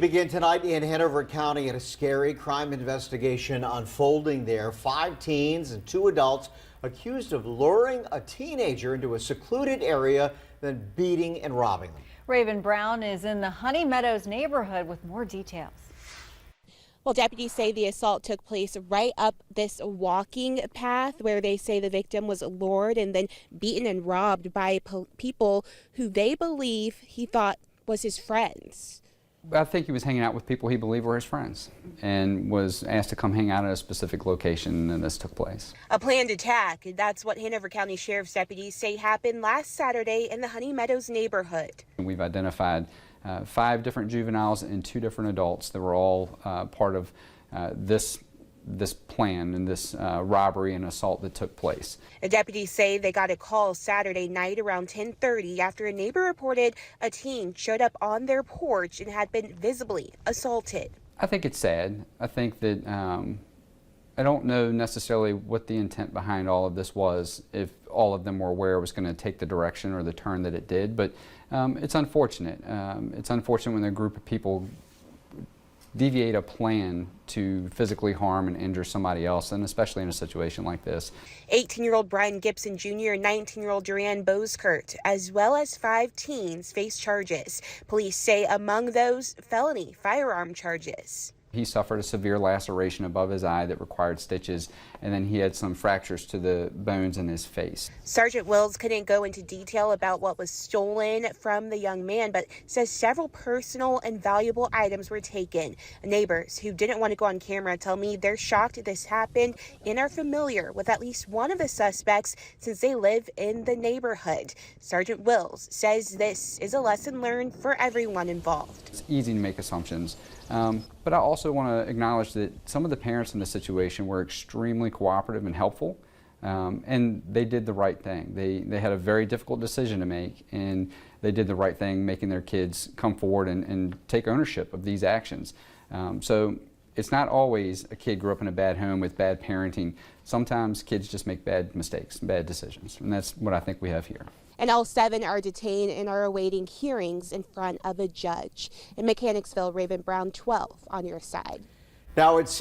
Begin tonight in Hanover County at a scary crime investigation unfolding there. 5 teens and 2 adults accused of luring a teenager into a secluded area, then beating and robbing them. Raven Brown is in the Honey Meadows neighborhood with more details. Well, deputies say the assault took place right up this walking path where they say the victim was lured and then beaten and robbed by people who they believe he thought was his friends. I think he was hanging out with people he believed were his friends and was asked to come hang out at a specific location, and this took place. A planned attack, that's what Hanover County Sheriff's deputies say happened last Saturday in the Honey Meadows neighborhood. We've identified 5 different juveniles and 2 different adults that were all part of this plan and this robbery and assault that took place. The deputies say they got a call Saturday night around 10:30 after a neighbor reported a teen showed up on their porch and had been visibly assaulted. I think it's sad. I think that I don't know necessarily what the intent behind all of this was, if all of them were aware it was going to take the direction or the turn that it did, but it's unfortunate. It's unfortunate when a group of people deviate a plan to physically harm and injure somebody else, and especially in a situation like this. 18-year-old Brian Gibson Jr. and 19-year-old Duran Boskert, as well as 5 teens, face charges. Police say among those, felony firearm charges. He suffered a severe laceration above his eye that required stitches, and then he had some fractures to the bones in his face. Sergeant Wills couldn't go into detail about what was stolen from the young man, but says several personal and valuable items were taken. Neighbors who didn't want to go on camera tell me they're shocked this happened and are familiar with at least one of the suspects since they live in the neighborhood. Sergeant Wills says this is a lesson learned for everyone involved. It's easy to make assumptions, but I also want to acknowledge that some of the parents in this situation were extremely cooperative and helpful, and they did the right thing. They had a very difficult decision to make, and they did the right thing, making their kids come forward and take ownership of these actions. So it's not always a kid grew up in a bad home with bad parenting. Sometimes kids just make bad mistakes, bad decisions, and that's what I think we have here. And all 7 are detained and are awaiting hearings in front of a judge. In Mechanicsville, Raven Brown, 12 on your side. Now it's